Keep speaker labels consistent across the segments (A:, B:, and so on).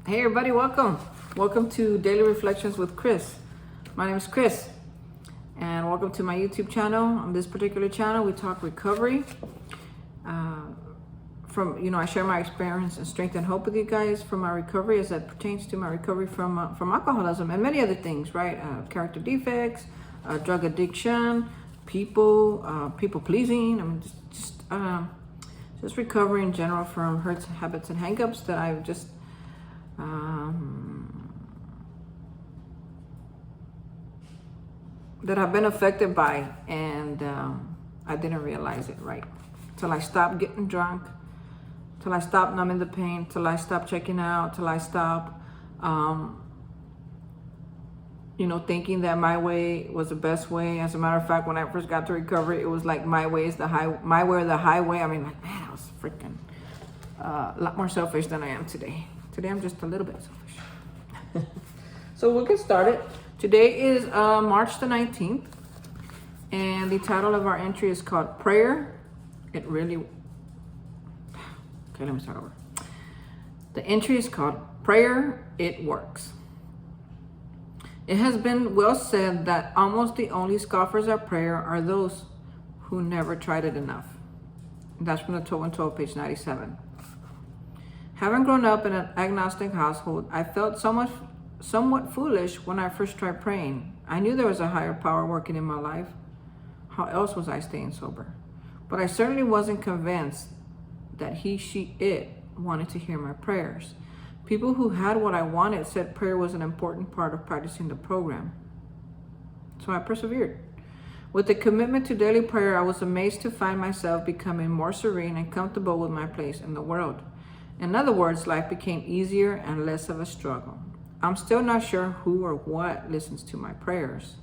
A: Hey everybody, welcome. Welcome to Daily Reflections with Chris. My name is Chris, and welcome to my YouTube channel. On this particular channel, we talk recovery. I share my experience and strength and hope with you guys from my recovery as that pertains to my recovery from alcoholism and many other things, right? Character defects, drug addiction, people pleasing. I mean, just recovery in general from hurts, habits, and hangups that I've just that I've been affected by, and I didn't realize it, right? Till I stopped getting drunk, till I stopped numbing the pain, till I stopped checking out, till I stopped, thinking that my way was the best way. As a matter of fact, when I first got to recovery, it was like my way is my way or the highway. I mean, like, man, I was freaking a lot more selfish than I am today. Today, I'm just a little bit selfish. So we'll get started. Today is March the 19th, and the title of our entry is called Prayer. Okay, let me start over. The entry is called Prayer, It Works. It has been well said that almost the only scoffers at prayer are those who never tried it enough. That's from the 12 page 97. Having grown up in an agnostic household, I felt somewhat foolish when I first tried praying. I knew there was a higher power working in my life. How else was I staying sober? But I certainly wasn't convinced that it wanted to hear my prayers. People who had what I wanted said prayer was an important part of practicing the program. So I persevered. With the commitment to daily prayer, I was amazed to find myself becoming more serene and comfortable with my place in the world. In other words, life became easier and less of a struggle. I'm still not sure who or what listens to my prayers,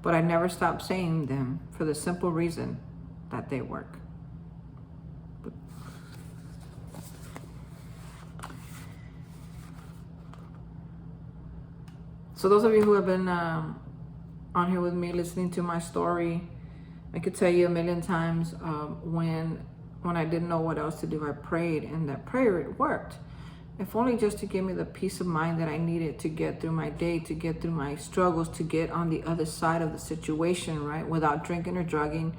A: but I never stopped saying them for the simple reason that they work. So those of you who have been on here with me listening to my story, I could tell you a million times when I didn't know what else to do, I prayed, and that prayer, it worked. If only just to give me the peace of mind that I needed to get through my day, to get through my struggles, to get on the other side of the situation, right? Without drinking or drugging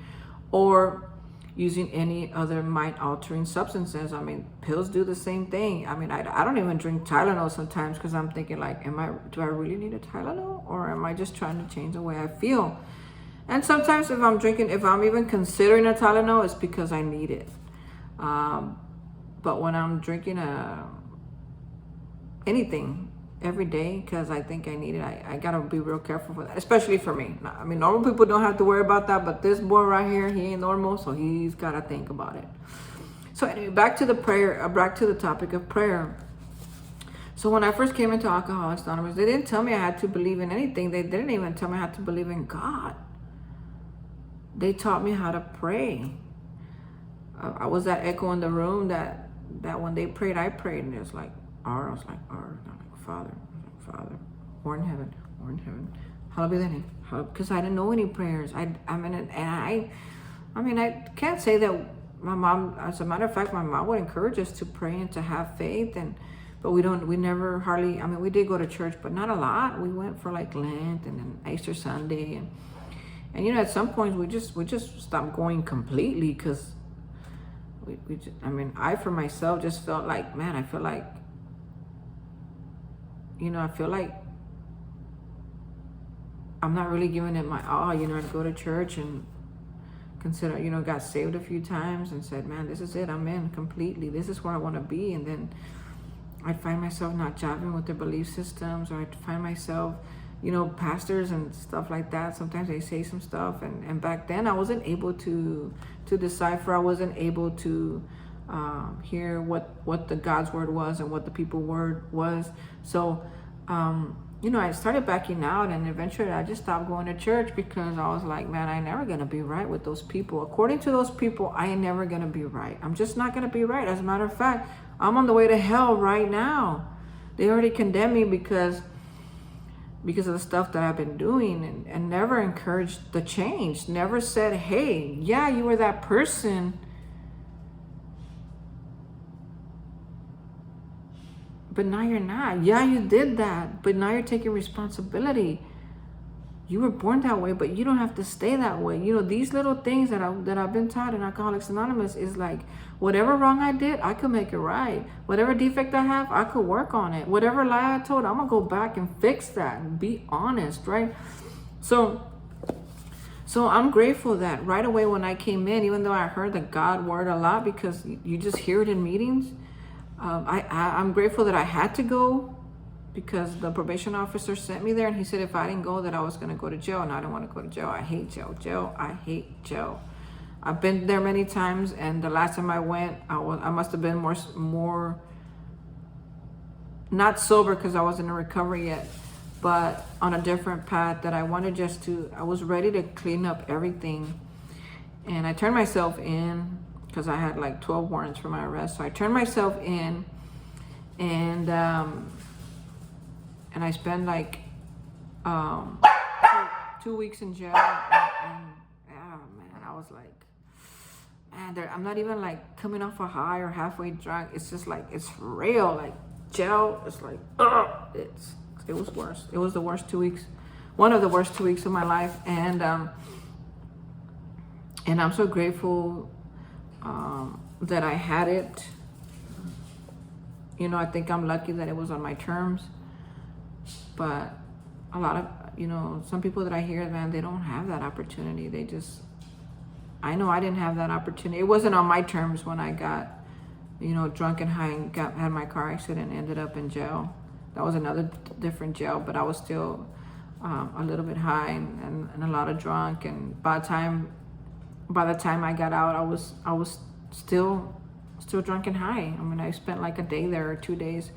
A: or using any other mind-altering substances. I mean, pills do the same thing. I mean, I don't even drink Tylenol sometimes because I'm thinking like, do I really need a Tylenol? Or am I just trying to change the way I feel? And sometimes if I'm even considering a Tylenol, it's because I need it. But when I'm drinking anything every day because I think I need it, I gotta be real careful for that, especially for me. I mean, normal people don't have to worry about that, but this boy right here, he ain't normal, so he's gotta think about it. So anyway, back to the topic of prayer. So when I first came into Alcoholics Anonymous, they didn't tell me I had to believe in anything. They didn't even tell me I had to believe in God. They taught me how to pray. I was that echo in the room that when they prayed, I prayed, and it was like R. I was like R. And I'm like Father, or in heaven, hallowed be thy name. Because I didn't know any prayers. I can't say that my mom. As a matter of fact, my mom would encourage us to pray and to have faith, but we never hardly. I mean, we did go to church, but not a lot. We went for like Lent and then Easter Sunday, and at some point we just stopped going completely because I for myself just felt like, man, I feel like I'm not really giving it my all. I'd go to church and consider, got saved a few times and said, man, this is it. I'm in completely. This is where I want to be. And then I'd find myself not jiving with their belief systems, or I'd find myself, pastors and stuff like that. Sometimes they say some stuff. And back then I wasn't able to decipher. I wasn't able to hear what the God's word was and what the people word was. So, I started backing out, and eventually I just stopped going to church because I was like, man, I ain't never going to be right with those people. According to those people, I ain't never going to be right. I'm just not going to be right. As a matter of fact, I'm on the way to hell right now. They already condemned me because of the stuff that I've been doing, and never encouraged the change. Never said, hey, yeah, you were that person, but now you're not. Yeah, you did that, but now you're taking responsibility. You were born that way, but you don't have to stay that way. You know, these little things that I've been taught in Alcoholics Anonymous is like, whatever wrong I did, I could make it right. Whatever defect I have, I could work on it. Whatever lie I told, I'm gonna go back and fix that and be honest, right? So I'm grateful that right away when I came in, even though I heard the God word a lot because you just hear it in meetings, I'm grateful that I had to go, because the probation officer sent me there and he said if I didn't go that I was going to go to jail, and I don't want to go to jail. I hate jail. I hate jail. I've been there many times, and the last time I went, I must have been more not sober because I wasn't in recovery yet, but on a different path that I wanted I was ready to clean up everything. And I turned myself in because I had like 12 warrants for my arrest. So I turned myself in, and I spent like 2 weeks in jail, and oh man, I was like, man, I'm not even like coming off a high or halfway drunk. It's just like, it's real, like jail. It's like, it was worse. It was the worst 2 weeks, one of the worst 2 weeks of my life, and I'm so grateful that I had it. You know, I think I'm lucky that it was on my terms. But a lot of, you know, some people that I hear, man, they don't have that opportunity. I know I didn't have that opportunity. It wasn't on my terms when I got, you know, drunk and high and had my car accident and ended up in jail. That was another different jail, but I was still a little bit high and a lot of drunk. And by the time I got out, I was still drunk and high. I mean, I spent like a day there or 2 days.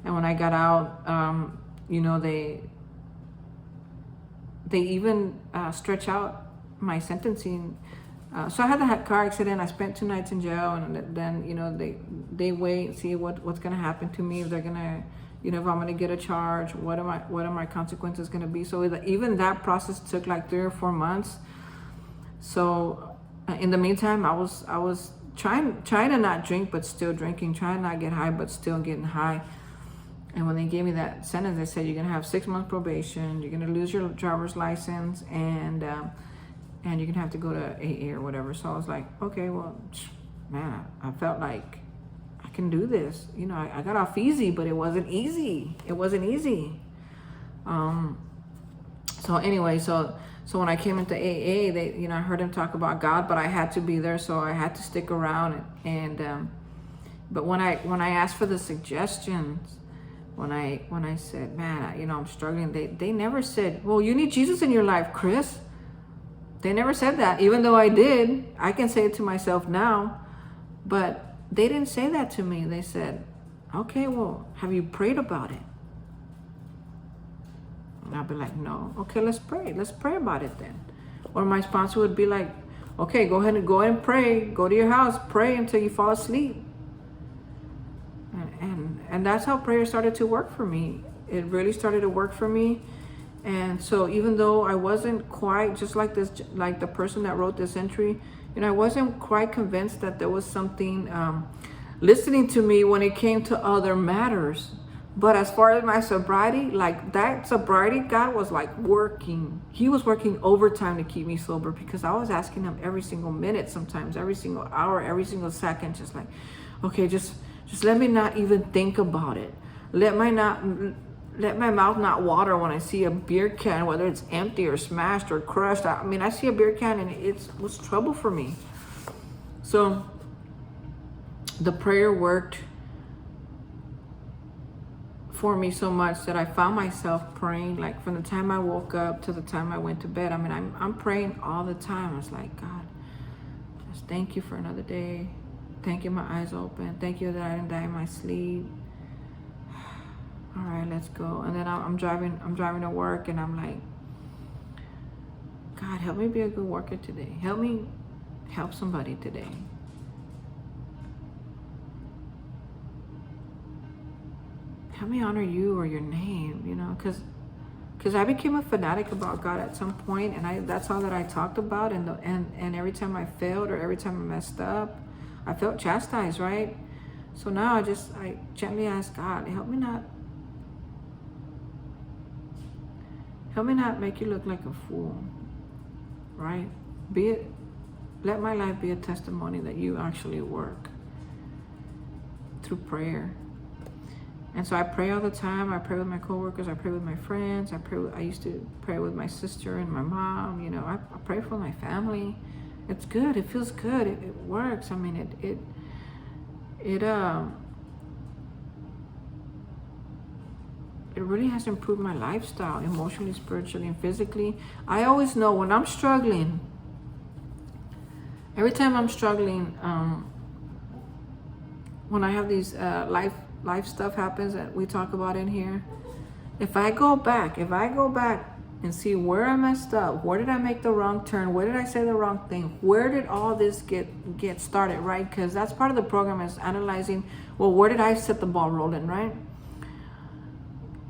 A: And when I got out, you know, they even stretch out my sentencing. So I had the car accident. I spent 2 nights in jail, and then, you know, they wait and see what's gonna happen to me. If they're gonna, you know, if I'm gonna get a charge, what are my consequences gonna be? So even that process took like 3 or 4 months. So in the meantime, I was trying to not drink, but still drinking, trying not get high, but still getting high. And when they gave me that sentence, they said, you're going to have 6 months probation, you're going to lose your driver's license, and you're going to have to go to AA or whatever. So I was like, okay, well, man, I felt like I can do this. You know, I got off easy, but it wasn't easy. It wasn't easy. So anyway, so when I came into AA, they, you know, I heard him talk about God, but I had to be there, so I had to stick around. But when I asked for the suggestions, when I said, man, you know, I'm struggling, they never said, well, you need Jesus in your life, Chris. They never said that, even though I did. I can say it to myself now, but they didn't say that to me. They said, okay, well, have you prayed about it? And I'll be like, no. Okay, let's pray. Let's pray about it then. Or my sponsor would be like, okay, go ahead and pray. Go to your house, pray until you fall asleep. And that's how prayer started to work for me. It really started to work for me. And so even though I wasn't quite, just like the person that wrote this entry, you know, I wasn't quite convinced that there was something listening to me when it came to other matters. But as far as my sobriety, like that sobriety, God was like working. He was working overtime to keep me sober, because I was asking him every single minute, sometimes every single hour, every single second, just like, okay, just let me not even think about it. Let my mouth not water when I see a beer can, whether it's empty or smashed or crushed. I mean, I see a beer can and it was trouble for me. So the prayer worked for me so much that I found myself praying, like from the time I woke up to the time I went to bed. I mean, I'm praying all the time. I was like, God, just thank you for another day. Thank you, my eyes open. Thank you that I didn't die in my sleep. All right, let's go. And then I'm driving to work, and I'm like, God, help me be a good worker today. Help me help somebody today. Help me honor you or your name, you know, because I became a fanatic about God at some point, and that's all that I talked about. And every time I failed or every time I messed up, I felt chastised, right? So now I gently ask God, help me not make you look like a fool, right? Let my life be a testimony that you actually work through prayer. And so I pray all the time. I pray with my coworkers. I pray with my friends. I used to pray with my sister and my mom. You know, I pray for my family. It's good. It feels good. It works. I mean, it really has improved my lifestyle, emotionally, spiritually, and physically. I always know when I'm struggling. Every time I'm struggling, when I have these life stuff happens that we talk about in here, if I go back and see where I messed up, where did I make the wrong turn, where did I say the wrong thing, where did all this get started, right? Because that's part of the program, is analyzing, well, where did I set the ball rolling, right?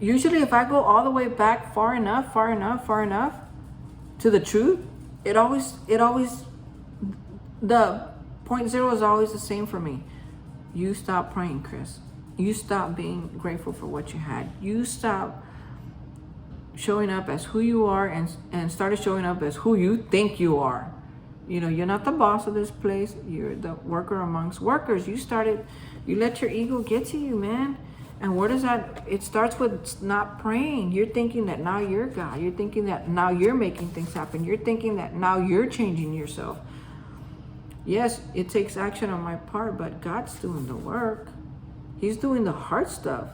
A: Usually if I go all the way back far enough to the truth, it always the point zero is always the same for me. You stop praying, Chris. You stop being grateful for what you had. You stop showing up as who you are and started showing up as who you think you are. You know, you're not the boss of this place. You're the worker amongst workers. You let your ego get to you, man. And where does that, it starts with not praying. You're thinking that now you're God. You're thinking that now you're making things happen. You're thinking that now you're changing yourself. Yes, it takes action on my part, but God's doing the work. He's doing the hard stuff.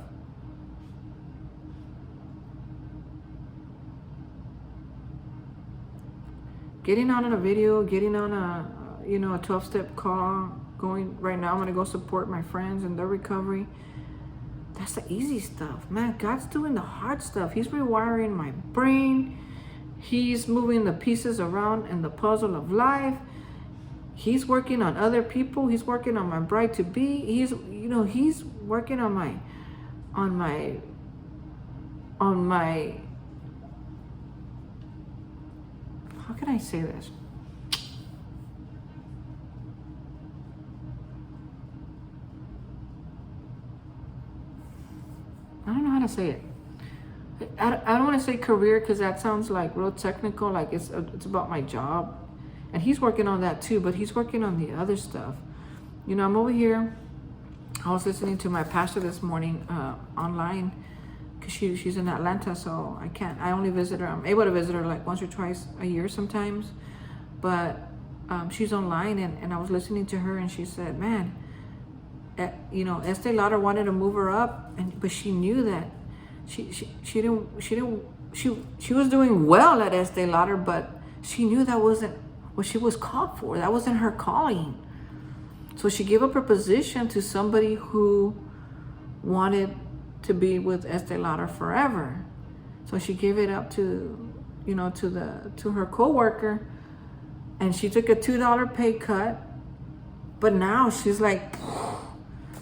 A: Getting on a video, getting on a 12-step call, going right now, I'm going to go support my friends in their recovery. That's the easy stuff, man. God's doing the hard stuff. He's rewiring my brain. He's moving the pieces around in the puzzle of life. He's working on other people. He's working on my bride to be. He's working on my how can I say this? I don't know how to say it. I don't want to say career because that sounds like real technical, like it's about my job. And he's working on that too, but he's working on the other stuff. You know, I'm over here. I was listening to my pastor this morning online because she's in Atlanta, so I only visit her. I'm able to visit her like once or twice a year sometimes. But she's online, and I was listening to her, and she said, man, Estee Lauder wanted to move her up, but she knew that she was doing well at Estee Lauder, but she knew that wasn't what she was called for. That wasn't her calling. So she gave up her position to somebody who wanted to be with Estee Lauder forever. So she gave it up to her coworker, and she took a $2 pay cut. But now she's like,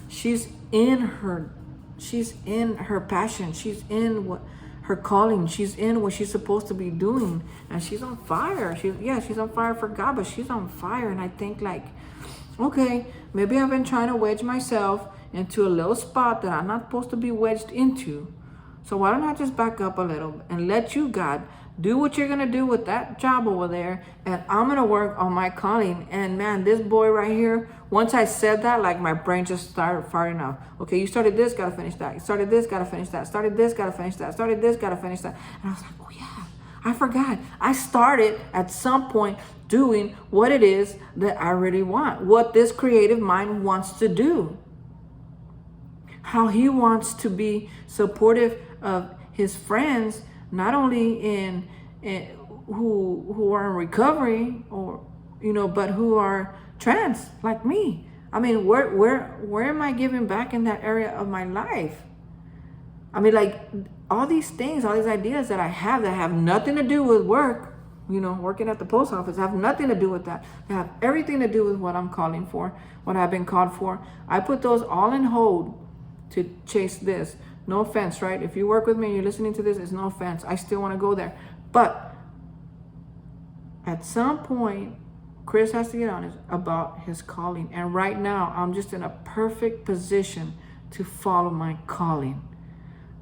A: she's in her passion. She's in her calling. She's in what she's supposed to be doing, and she's on fire. She's on fire for God, but she's on fire. And I think like, okay, maybe I've been trying to wedge myself into a little spot that I'm not supposed to be wedged into. So why don't I just back up a little and let you, God, do what you're gonna do with that job over there, and I'm gonna work on my calling. And man, this boy right here, once I said that, like my brain just started firing up. Okay, you started this, gotta finish that. You started this, gotta finish that. Started this, gotta finish that. Started this, gotta finish that. And I was like, oh yeah, I forgot. I started at some point doing what it is that I really want, what this creative mind wants to do, how he wants to be supportive of his friends, not only in who are in recovery, or but who are trans like me. I mean, where am I giving back in that area of my life? I mean, like all these things, all these ideas that I have that have nothing to do with work, working at the post office, have nothing to do with that. They have everything to do with what I'm calling for, what I've been called for. I put those all in hold to chase this. No offense, right? If you work with me and you're listening to this, it's no offense. I still want to go there. But at some point, Chris has to get honest about his calling. And right now, I'm just in a perfect position to follow my calling.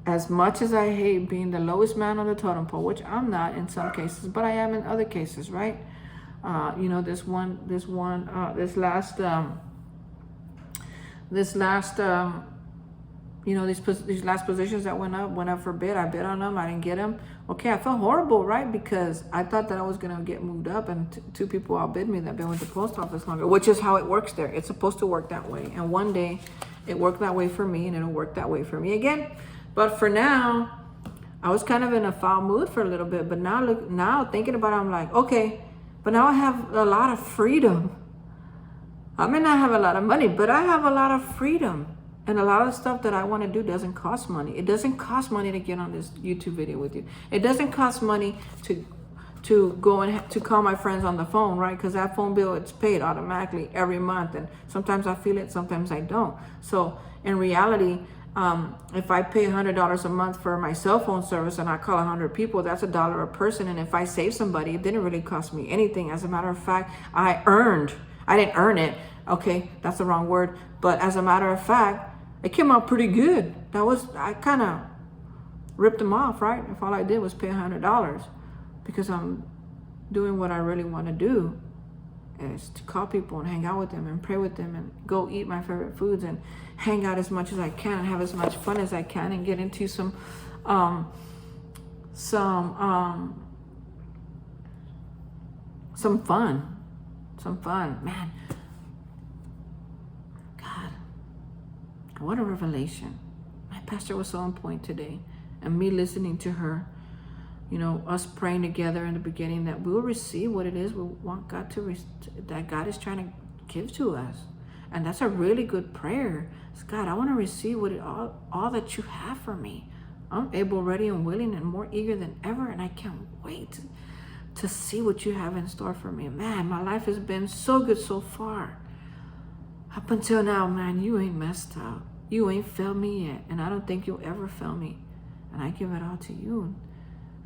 A: As much as I hate being the lowest man on the totem pole, which I'm not in some cases, but I am in other cases, right? You know, this last you know, these last positions that went up for bid. I bid on them. I didn't get them. Okay, I felt horrible, right? Because I thought that I was going to get moved up, and two people outbid me that been with the post office longer, which is how it works there. It's supposed to work that way. And one day it worked that way for me, and it'll work that way for me again. But for now, I was kind of in a foul mood for a little bit. But now thinking about it, I'm like, okay, but now I have a lot of freedom. I may not have a lot of money, but I have a lot of freedom. And a lot of stuff that I want to do doesn't cost money. It doesn't cost money to get on this YouTube video with you. It doesn't cost money to go and to call my friends on the phone, right? Because that phone bill, it's paid automatically every month. And sometimes I feel it, sometimes I don't. So in reality, if I pay $100 a month for my cell phone service and I call 100 people, that's $1 a person. And if I save somebody, it didn't really cost me anything. As a matter of fact, I didn't earn it. Okay, that's the wrong word. But as a matter of fact, it came out pretty good. I kind of ripped them off, right? If all I did was pay $100, because I'm doing what I really want to do, is to call people and hang out with them and pray with them and go eat my favorite foods and hang out as much as I can and have as much fun as I can and get into some fun, man. What a revelation. My pastor was so on point today. And me listening to her, you know, us praying together in the beginning that we will receive what it is we want God that God is trying to give to us. And that's a really good prayer. It's, God, I want to receive all that you have for me. I'm able, ready, and willing, and more eager than ever. And I can't wait to see what you have in store for me. Man, my life has been so good so far. Up until now, man, you ain't messed up. You ain't failed me yet. And I don't think you'll ever fail me. And I give it all to you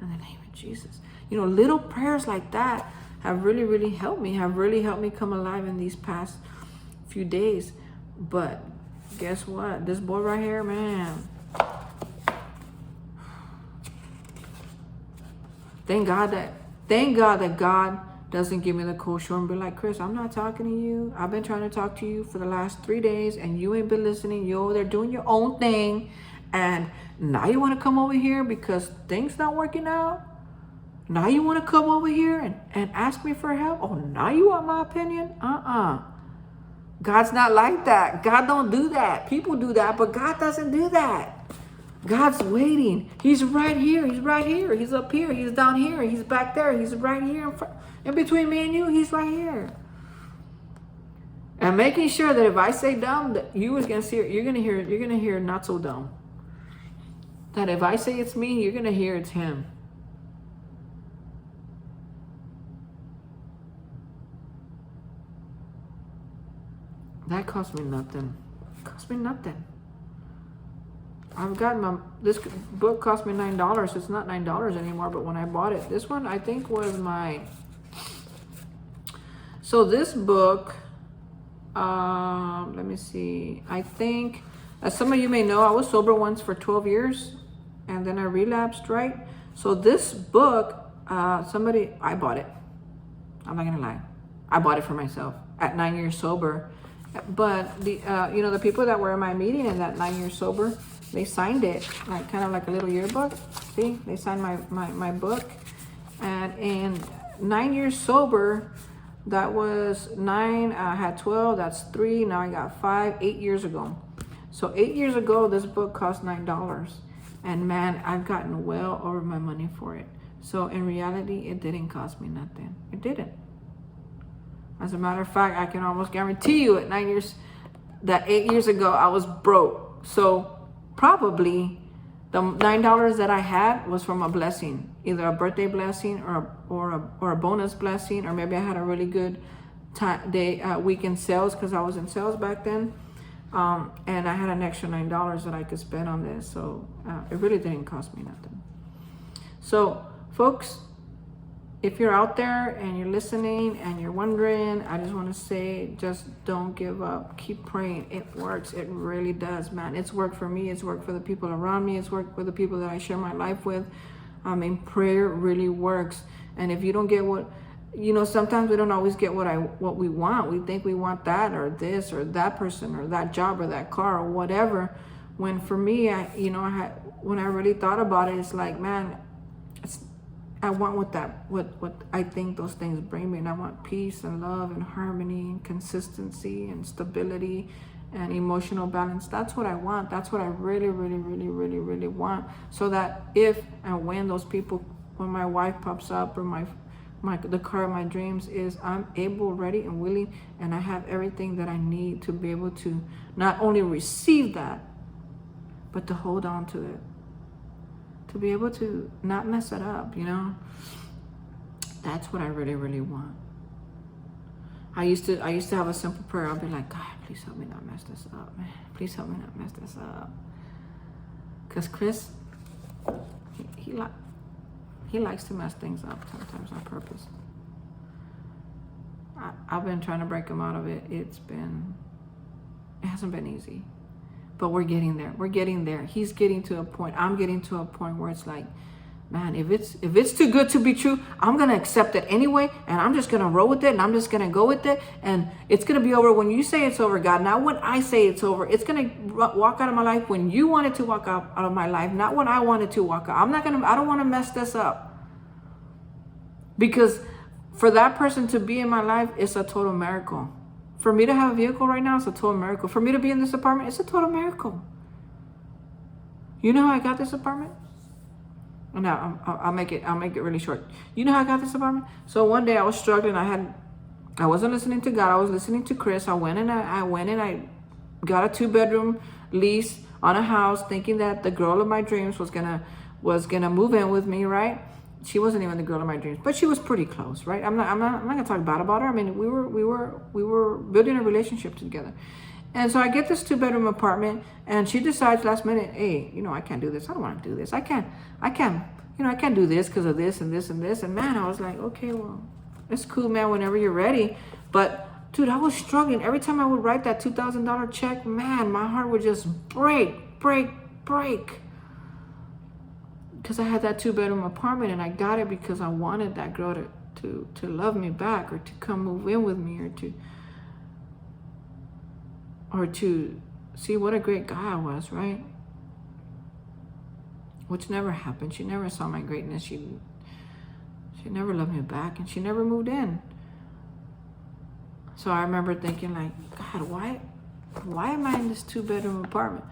A: in the name of Jesus. You know, little prayers like that have really, really helped me. Have really helped me come alive in these past few days. But guess what? This boy right here, man. Thank God that God doesn't give me the cold shoulder and be like, Chris, I'm not talking to you. I've been trying to talk to you for the last 3 days and you ain't been listening. You're over there doing your own thing. And now you want to come over here because things not working out? Now you want to come over here and ask me for help? Oh, now you want my opinion? God's not like that. God don't do that. People do that, but God doesn't do that. God's waiting. He's right here. He's right here. He's up here. He's down here. He's back there. He's right here in between me and you. He's right here. And making sure that if I say dumb, that you was gonna see it, you're gonna hear not so dumb. That if I say it's me, you're gonna hear it's him. That cost me nothing. It cost me nothing. I've got this book cost me $9. It's not $9 anymore, but when I bought it, this one I think was so this book, let me see. I think, as some of you may know, I was sober once for 12 years and then I relapsed, right? So this book, I bought it. I'm not gonna lie. I bought it for myself at 9 years sober. But the people that were in my meeting in that 9 years sober, they signed it, like kind of like a little yearbook. See, they signed my book. And in 9 years sober, that was 9, I had 12, that's 3, now I got 5, 8 years ago. So 8 years ago, this book cost $9. And man, I've gotten well over my money for it. So in reality, it didn't cost me nothing. It didn't. As a matter of fact, I can almost guarantee you at 9 years, that 8 years ago, I was broke. So probably the $9 that I had was from a blessing, either a blessing or a bonus blessing, or maybe I had a really good week in sales because I was in sales back then. And I had an extra $9 that I could spend on this. So it really didn't cost me nothing. So folks, if you're out there and you're listening and you're wondering, I just want to say, just don't give up. Keep praying. It works. It really does, man. It's worked for me. It's worked for the people around me. It's worked for the people that I share my life with. Prayer really works. And if you don't get what, sometimes we don't always get what we want. We think we want that or this or that person or that job or that car or whatever. When for me, when I really thought about it, it's like, man, I want what I think those things bring me. And I want peace and love and harmony and consistency and stability and emotional balance. That's what I want. That's what I really, really, really, really, really want. So that if and when those people, when my wife pops up or the car of my dreams is, I'm able, ready and willing, and I have everything that I need to be able to not only receive that, but to hold on to it. To be able to not mess it up, That's what I really, really want. I used to have a simple prayer. I'll be like, God, please help me not mess this up, man. Please help me not mess this up. Because Chris, he likes to mess things up sometimes on purpose. I've been trying to break him out of it. It hasn't been easy. But we're getting there. We're getting there. He's getting to a point. I'm getting to a point where it's like, man, if it's too good to be true, I'm going to accept it anyway. And I'm just going to roll with it. And I'm just going to go with it. And it's going to be over when you say it's over, God. Not when I say it's over. It's going to walk out of my life when you want it to walk out of my life. Not when I want it to walk out. I don't want to mess this up. Because for that person to be in my life, it's a total miracle. For me to have a vehicle right now, it's a total miracle. For me to be in this apartment, it's a total miracle. You know how I got this apartment? No, I'll make it really short. You know how I got this apartment? So one day I was struggling. I wasn't listening to God. I was listening to Chris. I went and I got a 2-bedroom lease on a house, thinking that the girl of my dreams was gonna move in with me, right? She wasn't even the girl of my dreams, but she was pretty close, right? I'm not gonna talk bad about her. I mean, we were building a relationship together. And so I get this 2-bedroom apartment, and she decides last minute, hey, I can't do this. I don't want to do this. I can't do this because of this and this and this. And man, I was like, okay, well, it's cool, man, whenever you're ready. But dude, I was struggling. Every time I would write that $2,000 check, man, my heart would just break. Because I had that 2-bedroom apartment, and I got it because I wanted that girl to love me back, or to come move in with me, or to see what a great guy I was, right? Which never happened. She never saw my greatness. She never loved me back, and she never moved in. So I remember thinking, like, God, why am I in this 2-bedroom apartment?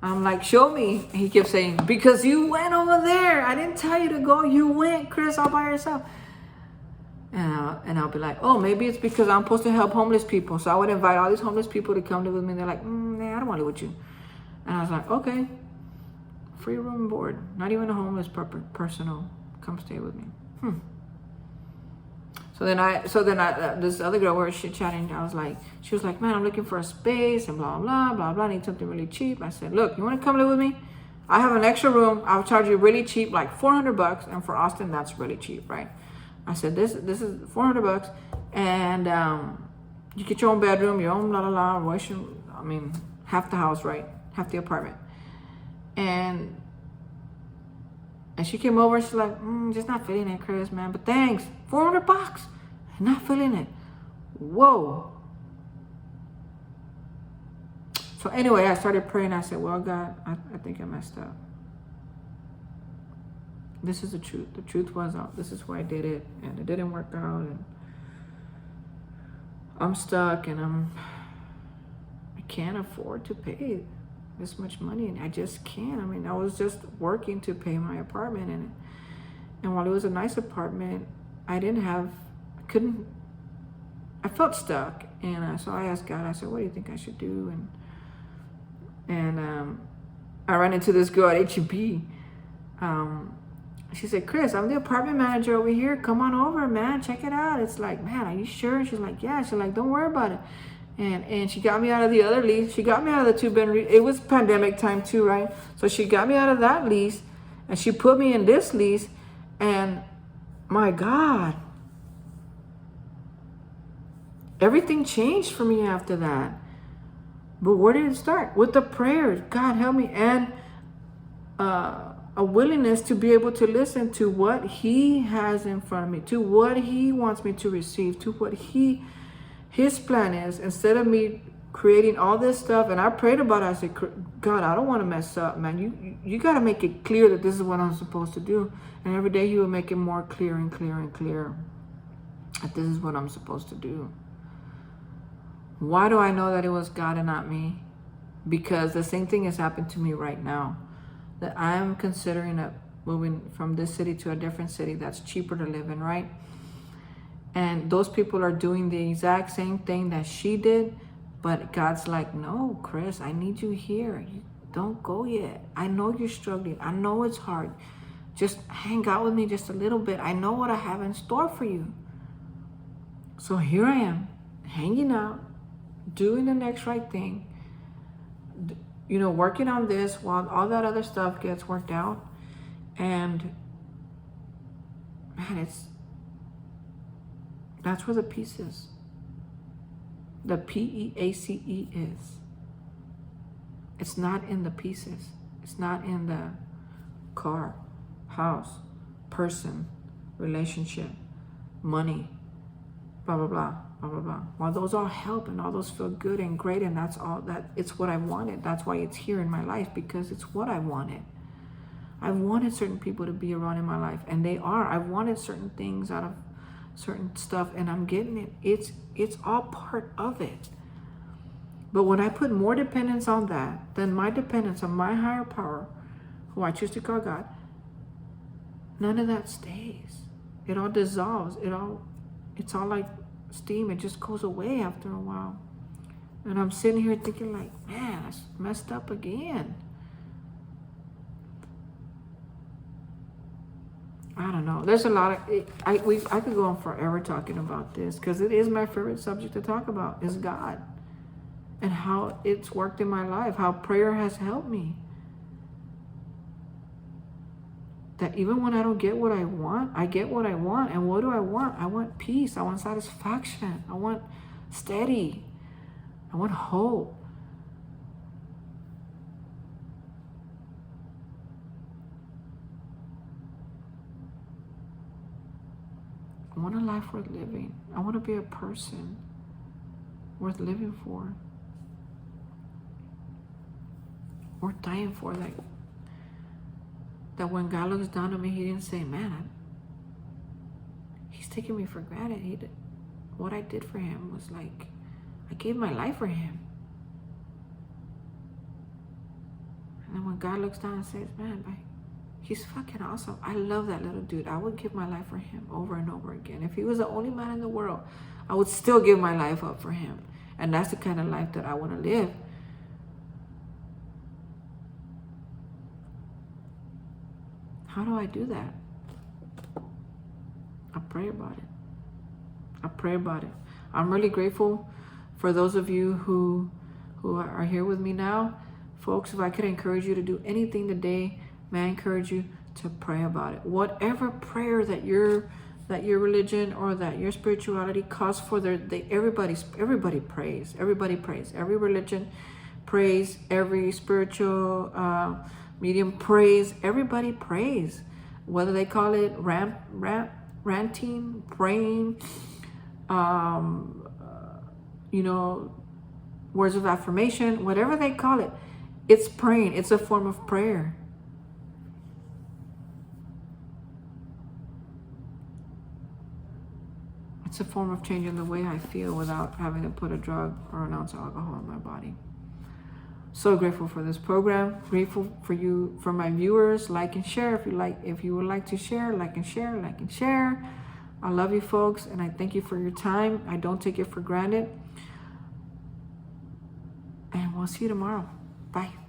A: I'm like, show me. And he kept saying, because you went over there. I didn't tell you to go. You went, Chris, all by yourself. And I'll be like, oh, maybe it's because I'm supposed to help homeless people. So I would invite all these homeless people to come live with me. And they're like, nah, I don't want to live with you. And I was like, okay, free room and board. Not even a homeless person will come stay with me. So then this other girl, we were chit-chatting. She was like, man, I'm looking for a space and blah, blah, blah, blah. I need something really cheap. I said, look, you want to come live with me? I have an extra room. I'll charge you really cheap, like $400. And for Austin, that's really cheap, right? I said, this is $400. And you get your own bedroom, your own blah, blah, blah. Half the house, right? Half the apartment. And she came over, she's like, just not feeling it, Chris, man. But thanks, $400. Not feeling it. Whoa. So anyway, I started praying. I said, well, God, I think I messed up. This is the truth. The truth was, this is why I did it. And it didn't work out. And I'm stuck, and I can't afford to pay this much money, and I just can't. I was just working to pay my apartment, and while it was a nice apartment, I felt stuck. And so I asked God, I said, what do you think I should do? And I ran into this girl at HEB. She said, Chris, I'm the apartment manager over here. Come on over, man. Check it out. It's like, man, are you sure? She's like, yeah. She's like, don't worry about it. And she got me out of the other lease. She got me out of the 2-bedroom. It was pandemic time too, right? So she got me out of that lease, and she put me in this lease. And My God. Everything changed for me after that. But where did it start? With the prayers. God help me. And a willingness to be able to listen to what he has in front of me, to what he wants me to receive, to what his plan is, instead of me creating all this stuff. And I prayed about it. I said, God, I don't want to mess up, man. You got to make it clear that this is what I'm supposed to do. And every day he would make it more clear and clear and clear that this is what I'm supposed to do. Why do I know that it was God and not me? Because the same thing has happened to me right now. That I'm considering moving from this city to a different city that's cheaper to live in, right? And those people are doing the exact same thing that she did. But God's like, no, Chris, I need you here. You don't go yet. I know you're struggling. I know it's hard. Just hang out with me just a little bit. I know what I have in store for you. So here I am, hanging out, doing the next right thing, you know, working on this while all that other stuff gets worked out. And man, that's where the peace is. The PEACE is. It's not in the pieces. It's not in the car, house, person, relationship, money, blah, blah, blah, blah, blah, blah. While those all help and all those feel good and great, and that's all that, it's what I wanted. That's why it's here in my life, because it's what I wanted. I wanted certain people to be around in my life, and they are. I wanted certain things out of certain stuff, and I'm getting it. It's all part of it. But when I put more dependence on that than my dependence on my higher power, who I choose to call God, none of that stays. It all dissolves. It's all like steam. It just goes away after a while. And I'm sitting here thinking like, man, that's messed up again. I don't know. There's a lot of, I could go on forever talking about this, because it is my favorite subject to talk about, is God. And how it's worked in my life, how prayer has helped me. That even when I don't get what I want, I get what I want. And what do I want? I want peace. I want satisfaction. I want steady. I want hope. I want a life worth living. I want to be a person worth living for. Worth dying for. That when God looks down on me, he didn't say, man, he's taking me for granted. What I did for him was like, I gave my life for him. And then when God looks down and says, man, he's fucking awesome. I love that little dude. I would give my life for him over and over again. If he was the only man in the world, I would still give my life up for him. And that's the kind of life that I want to live. How do I do that? I pray about it. I pray about it. I'm really grateful for those of you who are here with me now. Folks, if I could encourage you to do anything today, may I encourage you to pray about it. Whatever prayer that your religion or that your spirituality calls for, everybody prays. Everybody prays. Every religion prays. Every spiritual medium prays. Everybody prays. Whether they call it ranting, praying, words of affirmation, whatever they call it, it's praying. It's a form of prayer. It's a form of changing the way I feel without having to put a drug or an ounce of alcohol in my body. So grateful for this program. Grateful for you, for my viewers. Like and share if you would like to share. Like and share. I love you folks, and I thank you for your time. I don't take it for granted. And we'll see you tomorrow. Bye.